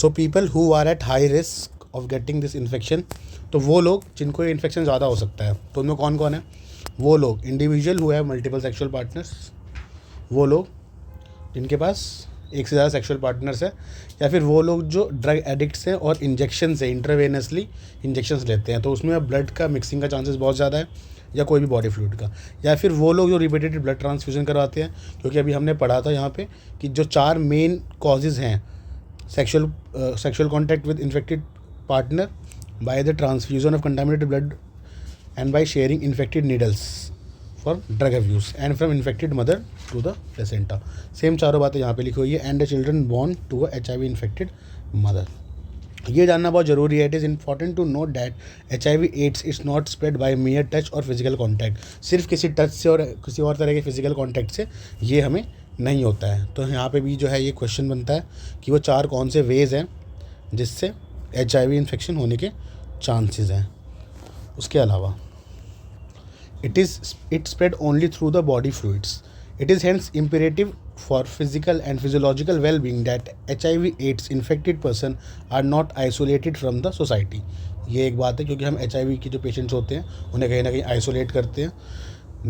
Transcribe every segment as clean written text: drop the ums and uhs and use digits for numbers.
So people who are at high risk of getting this infection, तो वो लोग जिनको ये इन्फेक्शन ज़्यादा हो सकता है, तो उनमें कौन कौन है? वो लोग individual who have multiple sexual partners, वो लोग जिनके पास एक से ज़्यादा सेक्सुअल पार्टनर्स है, या फिर वो लोग जो ड्रग एडिक्ट्स हैं और इंजेक्शन से इंट्रावेनसली इंजेक्शंस लेते हैं, तो उसमें ब्लड का मिक्सिंग का चांसेस बहुत ज़्यादा है, या कोई भी बॉडी फ्लूइड का, या फिर वो लोग जो रिपीटेड ब्लड ट्रांसफ्यूजन करवाते हैं, क्योंकि अभी हमने पढ़ा था यहाँ पे कि जो 4 मेन कॉजेज़ हैं sexual contact with infected partner, by the transfusion of contaminated blood and by sharing infected needles for drug abuse and from infected mother to the placenta. Same चारों बातें यहाँ पे लिखी हुई है. And the children born to a HIV infected mother. ये जानना बहुत ज़रूरी है. It is important to note that HIV AIDS is not spread by mere touch और फिजिकल कॉन्टैक्ट. सिर्फ किसी टच से और किसी और तरह के फिजिकल कॉन्टैक्ट से ये हमें नहीं होता है. तो यहाँ पे भी जो है ये क्वेश्चन बनता है कि वो 4 कौन से वेज हैं जिससे HIV इन्फेक्शन होने के चांसेस हैं. उसके अलावा it spread only through the body fluids. It is hence imperative for physical and physiological well-being that HIV/AIDS infected person are not isolated from the society. ये एक बात है, क्योंकि हम HIV के जो पेशेंट्स होते हैं उन्हें कहीं ना कहीं आइसोलेट करते हैं.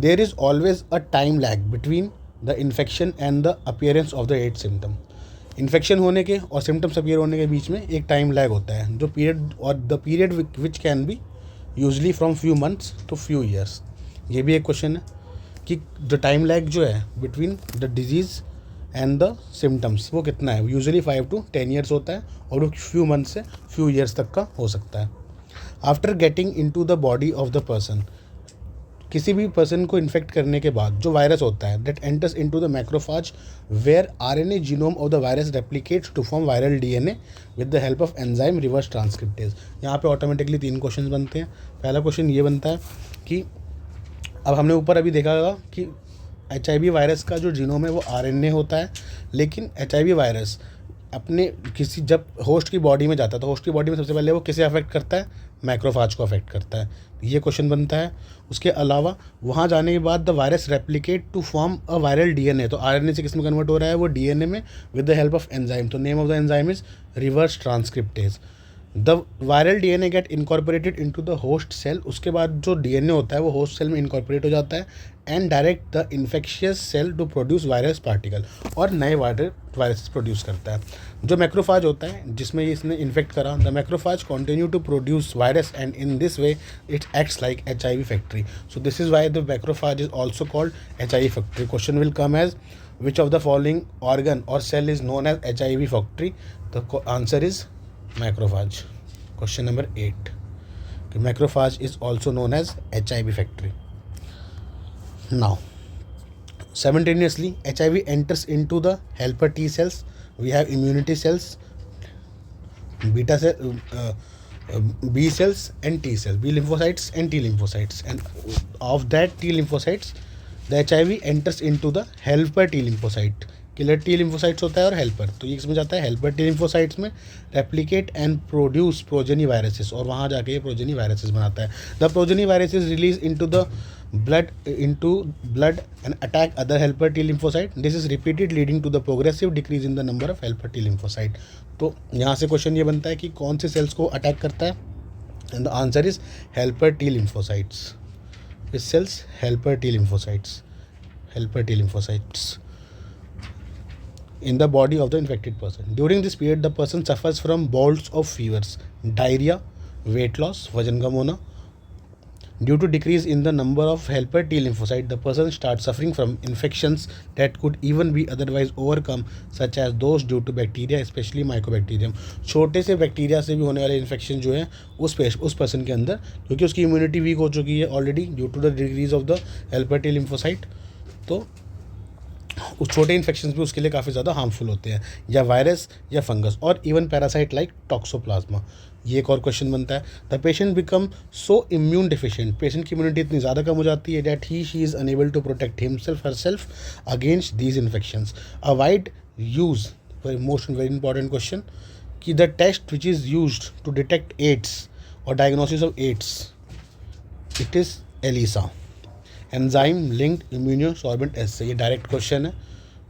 There is always a time lag between the infection and the appearance of the AIDS symptom. Infection होने के और सिम्टम्स अपीयर होने के बीच में एक टाइम लैग होता है, जो पीरियड और the period which can be usually from few months to few years. ये भी एक क्वेश्चन है कि जो टाइम लैग जो है between the disease and the symptoms वो कितना है. यूजुअली 5 to 10 ईयर्स होता है और वो फ्यू मंथ से फ्यू ईयर्स तक का हो सकता है. After getting into the body of the person, किसी भी पर्सन को इन्फेक्ट करने के बाद जो वायरस होता है that enters into the macrophage where RNA genome of the virus replicates to form viral DNA with the help of enzyme reverse transcriptase. यहाँ पे ऑटोमेटिकली 3 क्वेश्चन बनते हैं. पहला क्वेश्चन ये बनता है कि अब हमने ऊपर अभी देखा होगा कि HIV वायरस का जो जीनोम है वो RNA होता है, लेकिन HIV वायरस अपने किसी जब होस्ट की बॉडी में जाता है तो होस्ट की बॉडी में सबसे पहले वो किसे अफेक्ट करता है? मैक्रोफाज को अफेक्ट करता है. ये क्वेश्चन बनता है. उसके अलावा वहाँ जाने के बाद the virus replicate to form a viral DNA, तो RNA से किस में कन्वर्ट हो रहा है? वो DNA में with the help of enzyme. तो name of the enzyme is reverse transcriptase. The viral DNA get incorporated into the host cell. उसके बाद जो DNA होता है वो होस्ट सेल में इनकॉर्पोरेट हो जाता है and direct the infectious cell to produce virus particle, और नए वायरस प्रोड्यूस करता है. जो मैक्रोफाज होता है जिसमें इसने इन्फेक्ट करा, the macrophage continue to produce virus and in this way it acts like HIV factory. So this is why the macrophage is also called HIV factory. Question will come as which of the following organ और cell is known as HIV factory. The answer is macrophage. Question number 8. Macrophage is also known as HIV factory. Now, simultaneously, HIV enters into the helper T cells. We have immunity cells, beta cell, B cells and T cells, B lymphocytes and T lymphocytes. And of that T lymphocytes, the HIV enters into the helper T lymphocyte. Killer T lymphocytes होता है और helper, तो ये इसमें जाता है helper T lymphocytes में replicate and produce progeny viruses, और वहाँ जाके ये प्रोजेनी वायरसेस बनाता है. The progeny viruses release into the blood and attack other helper T lymphocyte. This is repeated leading to the progressive decrease in the number of helper T lymphocyte. तो यहाँ से question ये बनता है कि कौन से सेल्स को अटैक करता है, and the answer is helper T lymphocytes. इस cells helper T lymphocytes in the body of the infected person. During this period, the person suffers from bouts of fevers, diarrhea, weight loss, वजन कम होना. Due to decrease in the number of helper T lymphocyte, the person starts suffering from infections that could even be otherwise overcome, such as those due to bacteria, especially mycobacterium. छोटे से bacteria से भी होने वाले infection जो है उस person के अंदर, क्योंकि उसकी इम्यूनिटी वीक हो चुकी है already due to the decrease of the helper T lymphocyte, तो उस छोटे इन्फेक्शंस भी उसके लिए काफ़ी ज़्यादा हार्मफुल होते हैं, या वायरस या फंगस और इवन पैरासाइट लाइक टॉक्सोप्लाज्मा. ये एक और क्वेश्चन बनता है. The patient become so immune deficient, patient की इम्यूनिटी इतनी ज़्यादा कम हो जाती है that she is unable to protect himself herself against these infections. Avoid use, very important question, कि the test which is used to detect AIDS और diagnosis of AIDS, it is ELISA, enzyme linked immunosorbent assay. ये direct question है.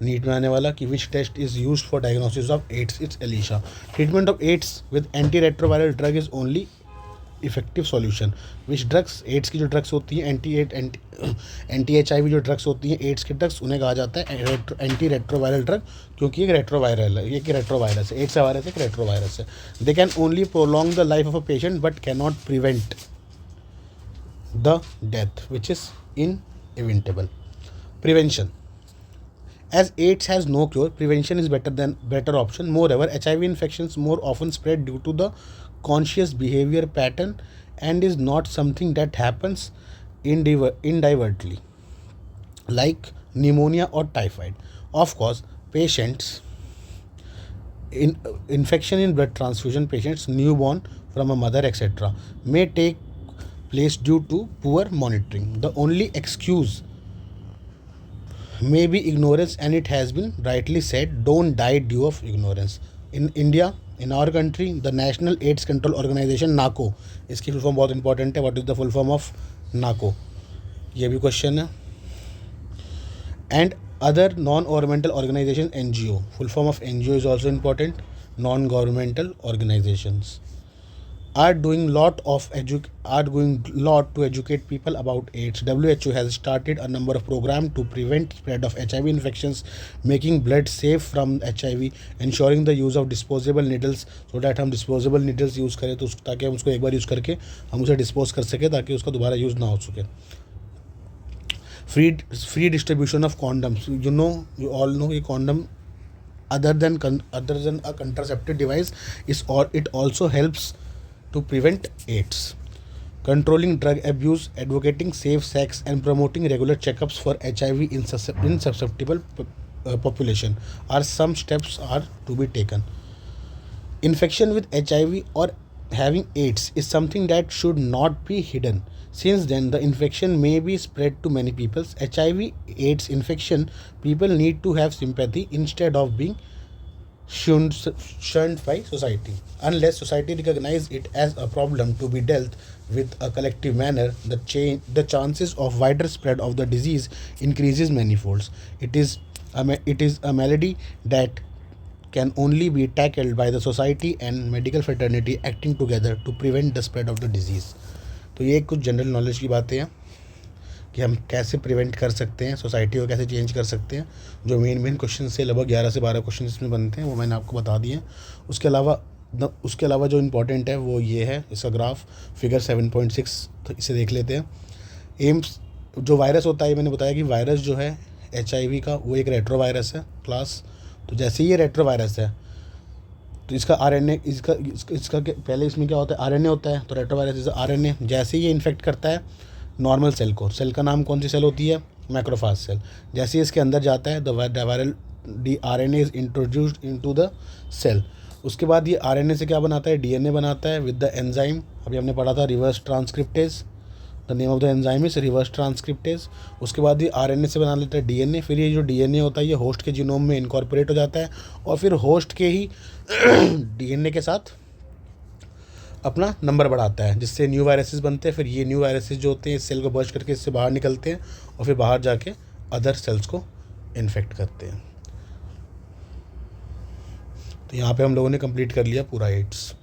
NEET में आने वाला कि which test is use for diagnosis of AIDS, it's ELISA. Treatment of AIDS with anti retroviral drug is only effective solution. Which drugs, AIDS की जो drugs होती हैं, एंटी HIV जो ड्रग्स होती हैं, एड्स की ड्रग्स, उन्हें कहा जाता है एंटी रेट्रोवायरल ड्रग, क्योंकि एक रेट्रोवायरल है, ये एक रेट्रोवायरस है, एड्स वायरस एक रेट्रोवायरस है। They can only prolong the life of a patient but can not prevent the death which is inevitable. Prevention, as AIDS has no cure, prevention is better option. Moreover, HIV infections more often spread due to the conscious behavior pattern and is not something that happens indirectly, like pneumonia or typhoid. Of course, patients infection in blood transfusion patients, newborn from a mother, etc., may take place due to poor monitoring. The only excuse may be ignorance, and it has been rightly said, don't die due of ignorance. In India, in our country, the National AIDS Control Organization, NACO, इसकी full form बहुत important है. What is the full form of NACO, ये भी question है. And other non governmental organization, NGO, full form of NGO is also important. Non governmental organizations are doing lot to educate people about AIDS. WHO has started a number of programs to prevent spread of HIV infections, making blood safe from HIV, ensuring the use of disposable needles, so that हम disposable needles use करें तो ताकि हम उसको एक बार use करके हम उसे डिस्पोज कर सकें, ताकि उसका दोबारा यूज़ ना हो सके. Free distribution of condoms, you all know ये condom other than a contraceptive device it also helps to prevent AIDS. Controlling drug abuse, advocating safe sex, and promoting regular checkups for HIV in susceptible population are some steps are to be taken. Infection with HIV or having AIDS is something that should not be hidden. Since then, the infection may be spread to many people. HIV/AIDS infection, people need to have sympathy instead of being shunned by society. Unless society recognizes it as a problem to be dealt with a collective manner, the chances of wider spread of the disease increases manifolds. It is a malady that can only be tackled by the society and medical fraternity acting together to prevent the spread of the disease. तो ये कुछ general knowledge की बातें हैं कि हम कैसे prevent कर सकते हैं, सोसाइटी को कैसे चेंज कर सकते हैं. जो मेन क्वेश्चन से लगभग 11 से 12 क्वेश्चन इसमें बनते हैं वो मैंने आपको बता दिए हैं. उसके अलावा जो इम्पोर्टेंट है वो ये है, इसका ग्राफ फिगर 7.6, तो इसे देख लेते हैं. एम्स जो वायरस होता है, मैंने बताया कि वायरस जो है HIV का वो एक रेट्रो वायरस है क्लास. तो जैसे ही ये रेट्रो वायरस है तो इसका RNA इसका पहले इसमें क्या होता है, RNA होता है. तो रेट्रो वायरस RNA जैसे ही ये इन्फेक्ट करता है नॉर्मल सेल को, सेल का नाम कौन सी सेल होती है, मैक्रोफाज सेल. जैसे ही इसके अंदर जाता है the viral RNA is introduced into the cell. उसके बाद ये RNA से क्या बनाता है, DNA बनाता है विद द एंजाइम. अभी हमने पढ़ा था reverse transcriptase, the name of the enzyme is reverse transcriptase. उसके बाद ये RNA से बना लेता है DNA. फिर ये जो DNA होता है ये होस्ट के जीनोम में इनकॉर्पोरेट हो जाता है और फिर होस्ट के ही DNA के साथ अपना नंबर बढ़ाता है, जिससे न्यू वायरसेस बनते हैं. फिर ये न्यू वायरसेस जो होते हैं इस सेल को बर्स्ट करके इससे बाहर निकलते हैं और फिर बाहर जाके अदर सेल्स को इन्फेक्ट करते हैं. तो यहाँ पे हम लोगों ने कंप्लीट कर लिया पूरा एड्स.